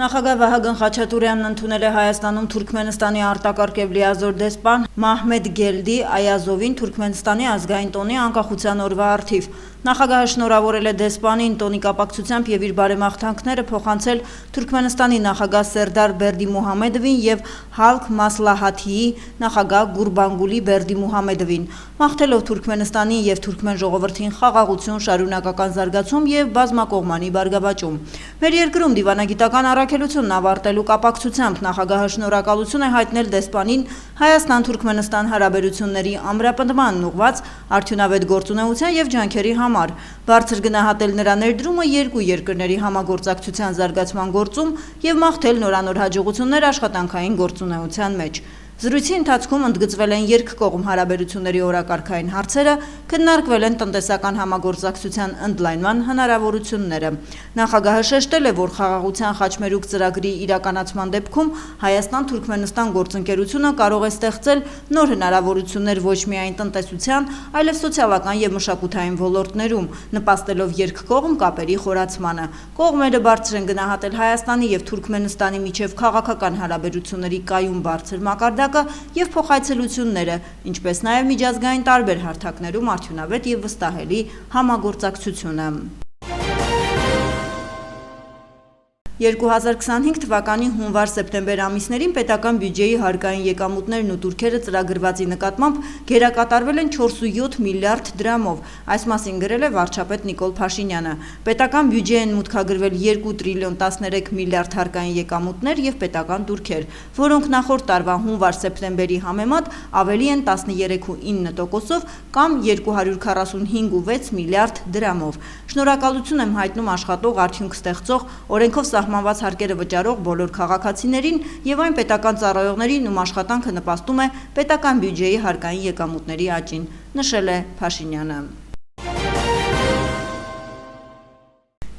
Նախագահ Վահագն Խաչատուրյանն ընդունել է Հայաստանում Թուրքմենստանի արտակարգ և լիազոր դեսպան Մահմեդ Գելդի Այազովին Թուրքմենստանի ազգային տոնի անկախության օրվա առթիվ։ Նախագահը շնորհավորել է դեսպանին տոնի կապակցությամբ և իր բարեմաղթանքները փոխանցել Թուրքմենստանի նախագահ Սերդար Բերդիմուհամեդովին և Հալք Մասլահաթիի նախագահ Գուրբանգուլի Բերդիմուհամեդովին, մաղթելով Թուրքմենստանի և թուրքմեն ժողովրդին խաղաղություն, շարունակական զարգացում և բազմակողմանի բարգավաճում։ Մեր երկրում դիվանագիտական առաքելությունն ավարտելու կապակցությամբ նախագահը շնորհակալություն է հայտնել դեսպանին Հայաստան-Թուրքմենստան հարաբերությունների ամրապնդմանն ուղղված արդյունավետ գործունեության և ջանքերի համար, բարձր գնահատել նրա ներդրումը երկու երկրների համագործակցության զարգացման գործում և մաղթել նորանոր հաջողություններ աշխատանքային գործունեության մեջ։ Զրույցի ընթացքում ընդգծվել են երկկողմ հարաբերությունների օրակարգային հարցերը, քննարկվել են տնտեսական համագործակցության ընդլայնման հնարավորությունները։ Նախագահը շեշտել է, որ խաղաղության խաչմերուկ ծրագրի իրականացման դեպքում Հայաստան-Թուրքմենստան գործընկերությունը կարող է ստեղծել նոր հնարավորություններ ոչ միայն տնտեսության, այլև սոցիալական և մշակութային ոլորտներում, նպաստելով երկկողմ կապերի խորացմանը։ Կողմերը բարձր են գնահատել Հայաստանի և Թուրքմենստանի միջև քաղաքական հարաբերությունների կայուն բարձր մակարդակը և փոխայցելությունները, ինչպես նաև միջազգային տարբեր հարթակներում արդյունավետ և վստահելի համագործակցությունը։ 2025 թվականի հունվար-սեպտեմբեր ամիսներին պետական բյուջեի հարկային եկամուտներն ու տուրքերը ծրագրվածի նկատմամբ գերակատարվել են 4.7 միլիարդ դրամով, այս մասին գրել է վարչապետ Նիկոլ Փաշինյանը։ Պետական բյուջե են մուտքագրվել 2 տրիլիոն 13 միլիարդ հարկային եկամուտներ և պետական տուրքեր, որոնք նախորդ տարվա հունվար-սեպտեմբերի համեմատ ավելի են 13.9%-ով կամ 245.6 միլիարդ դրամով։ Շնորհակալություն եմ հայտնում աշխատող, արդյունք ստեղծող, օրենքով սահմանված հարկերը վճարող բոլոր քաղաքացիներին և այն պետական ծառայողներին, ում աշխատանքը նպաստում է պետական բյուջեի հարկային եկամուտների աճին, նշել է Փաշինյանը։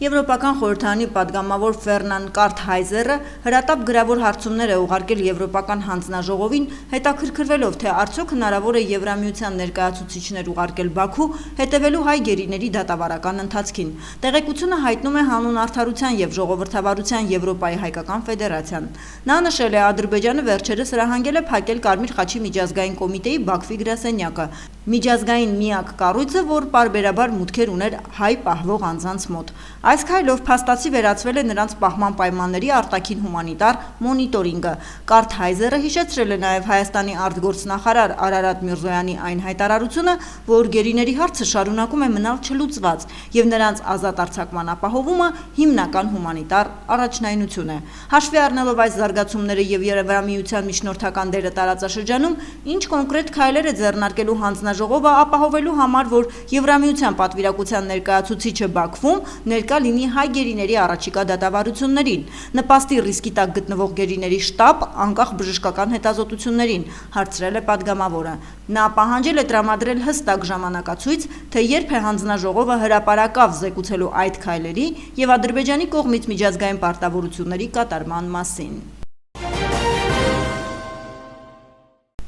Եվրոպական խորհրդարանի պատգամավոր Ֆերնան Կարթհայզերը հրատապ գրավոր հարցումներ է ուղարկել Եվրոպական հանձնաժողովին, հետաքրքրվելով, թե արդյոք հնարավոր է Եվրամիության ներկայացուցիչներ ուղարկել Բաքու, հետևելու հայ գերիների դատավարական ընթացքին։ Տեղեկությունը հայտնում է Հանուն արդարության և ժողովրդավարության Եվրոպայի հայկական ֆեդերացիան։ Նա նշել է, Ադրբեջանը վերջերս հրահանգել է փակել Կարմիր խաչի միջազգային կոմիտեի Բաքվի գրասենյակը, միջազգային միակ կառույցը, որ պարբերաբար մուտքեր ուներ հայ պահվող անձանց մոտ։ Այս քայլով փաստացի վերացվել է նրանց պահման պայմանների արտաքին հումանիտար մոնիտորինգը։ Կարթհայզերը հիշեցրել է նաև Հայաստանի արտգործնախարար Արարատ Միրզոյանի այն հայտարարությունը, որ գերիների հարցը շարունակում է մնալ չլուծված և նրանց ազատ արձակման ապահովումը հիմնական հումանիտար առաջնայնություն է։ Հաշվի առնելով այս զարգացումները և Եվրամիության միջնորդական դերը տարածաշրջանում, ինչ կոնկրետ քայլեր է ձեռնարկելու հանձնաժողովը ապահովելու համար, որ Եվրամիության պատվիրակության ներկայացուցիչը Բաքվում ներկա լինի հայ գերիների առաջիկա դատավարություններին, նպաստի ռիսկի տակ գտնվող գերիների շտապ անկախ բժշկական հետազոտություններին, հարցրել է պատգամավորը։ Նա պահանջել է տրամադրել հստակ ժամանակացույց, թե երբ է հանձնաժողովը հրապարակավ զեկուցելու այդ քայլերի և Ադրբեջանի կողմից միջազգային պարտավորությունների կատարման մասին։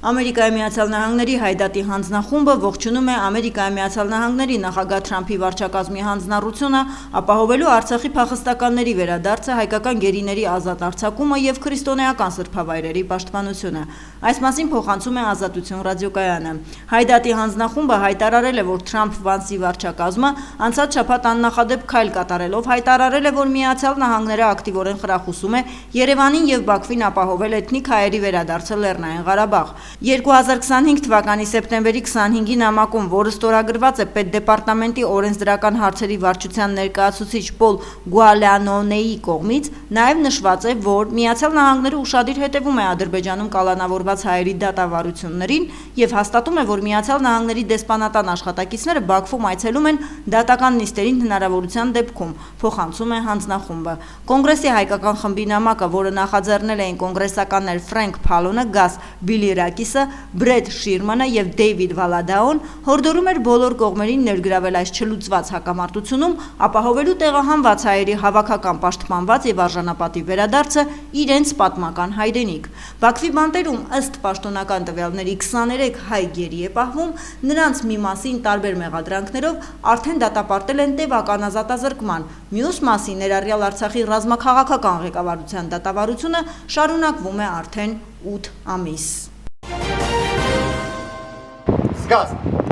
Ամերիկայի Միացյալ Նահանգների հայդատի հանձնախումբը ողջունում է Ամերիկայի Միացյալ Նահանգների նախագահ Թրամփի վարչակազմի հանձնառությունը ապահովելու Արցախի փախստականների վերադարձը, հայկական գերիների ազատ արձակումը և քրիստոնեական սրբավայրերի պաշտպանությունը։ Այս մասին փոխանցում է Ազատություն ռադիոկայանը։ Հայդատի հանձնախումբը հայտարարել է, որ Թրամփ-Վանսի վարչակազմը անցած շաբաթ աննախադեպ քայլ կատարելով հայտարարել է, որ Միացյալ Նահանգները ակտիվորեն խրախուսում է Երևանին և Բաքվին ապահովել էթնիկ հայերի վերադարձը Լեռնային Ղարաբաղ։ 2025 թվականի սեպտեմբերի 25-ի նամակում, որը ստորագրված է Պետդեպարտամենտի օրենսդրական հարցերի վարչության ներկայացուցիչ Պոլ Գուալյանոնեի կողմից, նաև նշված է, որ Միացյալ Նահանգները ուշադիր հետևում է Ադրբեջանում կալանավորված հայերի դատավարություններին և հաստատում է, որ Միացյալ Նահանգների դեսպանատան աշխատակիցները Բաքվում այցելում են դատական նիստերին հնարավորության դեպքում, փոխանցում է հանձնախումբը։ Կոնգրեսի հայկական խմբի նամակը, որը նախաձեռնել էին կոնգրեսականներ Ֆրենկ Փալոնը, Գաս Բիլիրակիսը, մասնակիցը Բրեդ Շիրմանը եւ Դեյվիդ Վալադաուն հորդորում էր բոլոր կողմերին ներգրավել այս չլուծված հակամարտությունում, ապահովելու տեղահանված հայերի հավաքական պաշտպանված եւ արժանապատիվ վերադարձը իրենց պատմական հայրենիք։ Բաքվի բանտերում ըստ պաշտոնական տվյալների 23 հայ գերի է պահվում, նրանց մի մասին տարբեր մեղադրանքներով արդեն դատապարտել են տևական ազատազրկման, մյուս մասին ներառյալ Արցախի ռազմաքաղաքական ղեկավարության դատավարությունը շարունակվում է արդեն 8 ամիս։ Սկազ!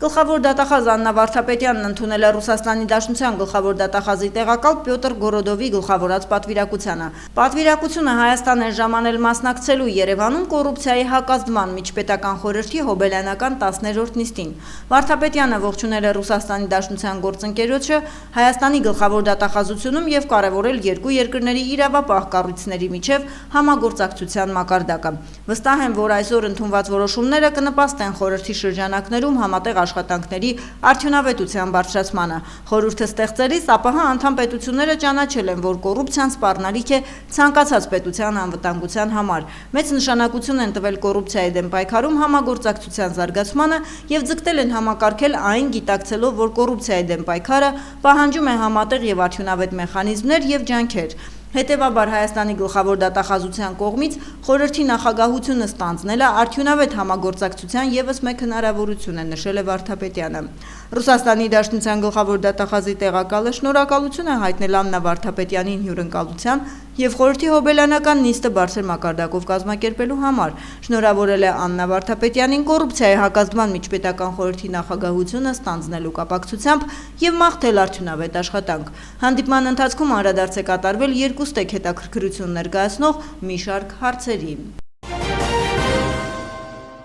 Գլխավոր դատախազ Աննա Վարդապետյանն ընդունել է Ռուսաստանի Դաշնության գլխավոր դատախազի տեղակալ Պյոտր Գորոդովի գլխավորած պատվիրակությանը։ Պատվիրակությունը Հայաստան է ժամանել մասնակցելու Երևանում կոռուպցիայի հակազդման միջպետական խորհրդի հոբելյանական 10-րդ նիստին։ Վարդապետյանը ողջունել է Ռուսաստանի Դաշնության գործընկերոջը Հայաստանի գլխավոր դատախազությունում եւ կարևորել երկու երկրների իրավապահ կառույցների միջև համագործակցության մակարդակը։ Վստահ եմ, որ այսօր ընդունված որոշումները կնպաստեն խորհրդի շրջանակներում համատեղ աշխատանքների արդյունավետության բարձրացմանը։ Խորհուրդը ստեղծելիս ԱՊՀ անդամ պետությունները ճանաչել են, որ կոռուպցիան սպառնալիք է ցանկացած պետության անվտանգության համար։ Մեծ նշանակություն են տվել կոռուպցիայի դեմ պայքարում համագործակցության զարգացմանը եւ ձգտել են համակարգել այն, գիտակցելով, որ կոռուպցիայի դեմ պայքարը պահանջում է համատեղ եւ արդյունավետ մեխանիզմներ եւ ջանքեր։ Հետևաբար Հայաստանի գլխավոր դատախազության կողմից խորհրդի նախագահությունը ստանձնելը արդյունավետ համագործակցության ևս մեկ հնարավորություն է, նշել է Վարդապետյանը։ Ռուսաստանի Դաշնության գլխավոր դատախազի տեղակալը շնորհակալություն է հայտնել Աննա Վարդապետյանին հյուրընկալության եւ խորհրդի հոբելյանական նիստը բարձր մակարդակով կազմակերպելու համար։ Շնորհավորել է Աննա Վարդապետյանին կոռուպցիայի հակազդման միջպետական խորհրդի նախագահությունը ստանձնելու կապակցությամբ եւ մաղթել արդյունավետ աշխատանք։ Հանդիպման ընթացքում անդրադարձ է կատարվել երկու ստեկ հետաքրքրություն ներկայացնող մի շարք հարցերի։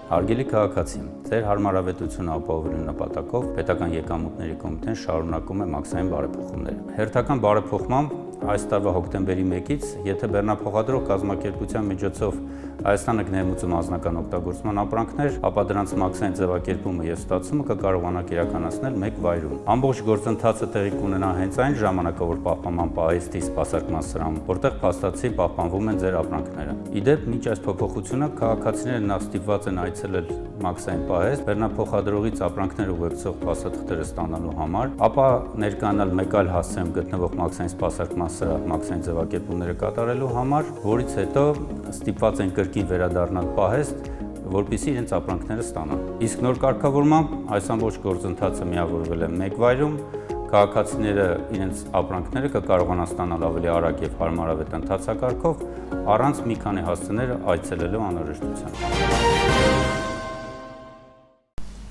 Հարգելի քաղաքացի, ձեր հարմարավետությունը ապահովելու նպատակով Պետական եկամուտների կոմիտեն շարունակում է մաքսային բարեփոխումներ։ Հերթական բարեփոխմամբ այս տարվա հոկտեմբերի 1-ից, եթե բեռնափոխադրող կազմակերպության միջոցով Հայաստանը կներմուծում անձնական օգտագործման ապրանքներ, ապա դրանց մաքսային ձևակերպումը եւ ստացումը կկարողանաք իրականացնել մեկ վայրում։ Ամբողջ գործընթացը տեղի կունենա հենց այն ժամանակավոր պահպանման պահեստի սպասարկման սրահում, որտեղ փաստացի պահպանվում են ձեր ապրանքները։ Իդեպ, մինչ այս փոփոխությունը քաղաքացիները նախ ստիպված են այցելել մաքսային պահեստ, բեռնափոխադրողից ապրանքներ ուղեկցող փաստաթղթերը ստանալու համար, ապա ներկայանալ մեկ այլ հասցեում գտնվող մաքսային սպասարկման սրահ մաքսային ձևակերպումները կատարելու համար, որից հետո ստիպված են կրկին վերադառնալ պահեստ, որպեսզի իրենց ապրանքները ստանան։ Իսկ նոր կարգավորմամբ այս ամբողջ գործընթացը միավորվել է մեկ վայրում, քաղաքացիները իրենց ապրանքները կկարողանան ստանալ ավելի արագ եւ հարմարավետ ընթացակարգով, առանց մի քանի հասցեներ այցելելու անհրաժեշտության։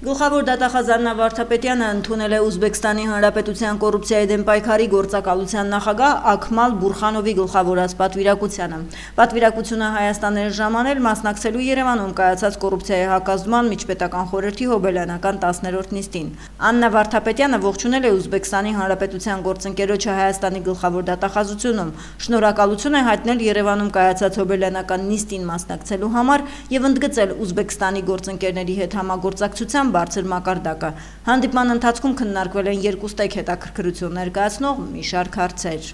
Գլխավոր դատախազ Աննա Վարդապետյանը ընդունել է Ուզբեկստանի Հանրապետության կոռուպցիայի դեմ պայքարի գործակալության նախագահ Աքմալ Բուրխանովի գլխավորած պատվիրակությանը։ Պատվիրակությունը Հայաստան է ժամանել մասնակցելու Երևանում կայացած կոռուպցիայի հակազդման միջպետական խորհրդի հոբելյանական 10-րդ նիստին։ Աննա Վարդապետյանը ողջունել է Ուզբեկստանի Հանրապետության գործընկերոջը Հայաստանի գլխավոր դատախազությունում, շնորհակալություն է հայտնել Երևանում կայացած հոբելյանական նիստին մասնակցելու համար եւ ընդգծել Ուզբեկստանի գործընկերների հետ համագործակցության բարձր մակարդակը։ Հանդիպման ընթացքում քննարկվել են երկու ստեկ հետաքրքրություն ներկայացնող մի շարք հարցեր։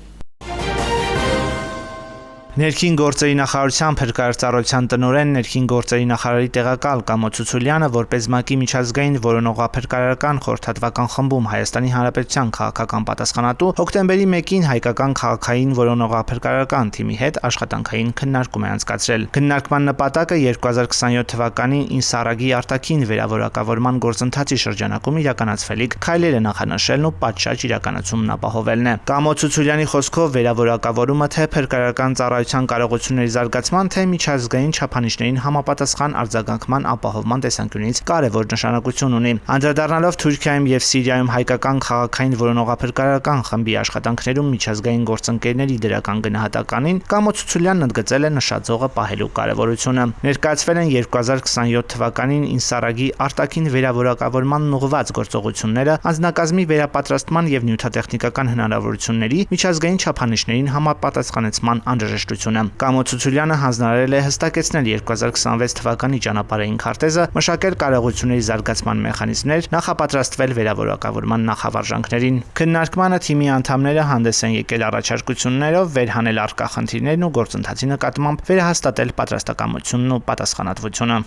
Ներքին գործերի նախարարության փրկարարծառայության տնօրեն, ներքին գործերի նախարարի տեղակալ Կամո Ցուցուլյանը, որպես ՄԱԿ-ի միջազգային որոնողափրկարարական խորհրդատվական խմբում Հայաստանի Հանրապետության քաղաքական պատասխանատու, հոկտեմբերի 1-ին հայկական քաղաքային որոնողափրկարարական թիմի հետ աշխատանքային քննարկում է անցկացրել։ Քննարկման նպատակը 2027 թվականի Ինսարագի արտաքին վերավորակավորման գործընթացի շրջանակում իրականացվելիք քայլերը նախանշելն ու պատշաճ իրականացումն ապահովելն է։ Կամո Ցուցուլյանի խոսքով վերավորակավորումը թե փրկարարական ծառայության կարողությունների զարգացման, թե միջազգային չափանիշներին համապատասխան արձագանքման ապահովման տեսանկյունից կարևոր նշանակություն ունի։ Անդրադառնալով Թուրքիայում եւ Սիրիայում հայկական քաղաքային որոնողափրկարարական խմբի աշխատանքներում միջազգային գործընկերների դրական գնահատականին, Կամո Ցուցուլյանն ընդգծել է նշաձողը պահելու կարևորությունը։ Ներկայացվել են 2027 թվականին Ինսարագի արտաքին վերավորակավորմանն ուղղված գործողությունները, անձնակազմի վերապատրաստման եւ նյութատեխնիկական հնարավորությունների միջազգային չափանիշներին համապատասխանեցման անհրաժեշտությունը։ Կամո Ցուցուլյանը հանձնարարել է հստակեցնել 2026 թվականի ճանապարհային քարտեզը, մշակել կարողությունների զարգացման մեխանիզմներ, նախապատրաստվել վերավորակավորման նախավարժանքներին։ Քննարկմանը թիմի անդամները հանդես են եկել առաջարկություններով վերհանել առկա խնդիրներն ու գործընթացի նկատմամբ վերահաստատել պատրաստակամությունն ու պատասխանատվությունը։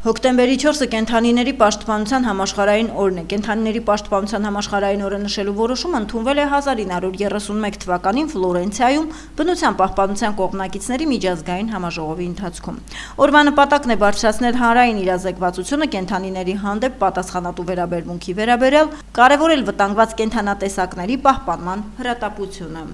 Հոկտեմբերի 4-ը կենդանիների պաշտպանության համաշխարհային օրն է։ Կենդանիների պաշտպանության համաշխարհային օրը նշելու որոշումը ընդունվել է 1931 թվականին Ֆլորենցիայում բնության պահպանության կողմնակիցների միջազգային համաժողովի ընթացքում։ Օրվա նպատակն է բարձրացնել հանրային իրազեկվածությունը կենդանիների հանդեպ պատասխանատու վերաբերմունքի վերաբերյալ, կարևորել վտանգված կենդանատեսակների պահպանման հրատապությունը։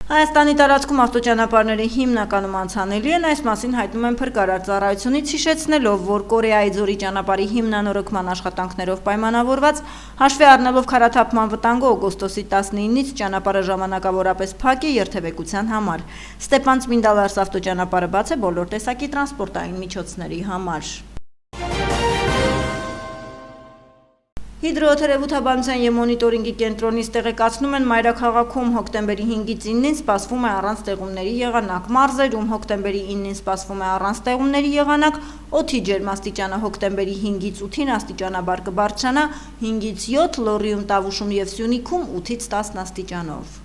Հայաստանի տարածքում ավտոճանապարհները հիմնականում անցանելի են, այս մասին հայտնում են փրկարարծառայությունից, հիշեցնելով, որ Կորեայի ձորի ճանապարհի հիմնանորոգման աշխատանքներով պայմանավորված, հաշվի առնելով քարաթափման վտանգը օգոստոսի 19-ից ճանապարհը ժամանակավորապես փակ է երթևեկության համար։ Ստեփան-Ծմինդալարս ավտոճանապարհը բաց է բոլոր տեսակի տրանսպորտային միջոցների համար։ Հիդրոթերապևտաբանության և մոնիտորինգի կենտրոնից տեղեկացնում են մայրաքաղաքում հոկտեմբերի 5-ից 9-ին սպասվում է առանց տեղումների եղանակ, մարզերում հոկտեմբերի 9-ին սպասվում է առանց տեղումների եղանակ, օդի ջերմաստիճանը հոկտեմբերի 5-ից 8-ին աստիճանաբար կբարձրանա 5-ից 7, Լոռիում, Տավուշում և Սյունիքում 8-ից 10 աստիճանով։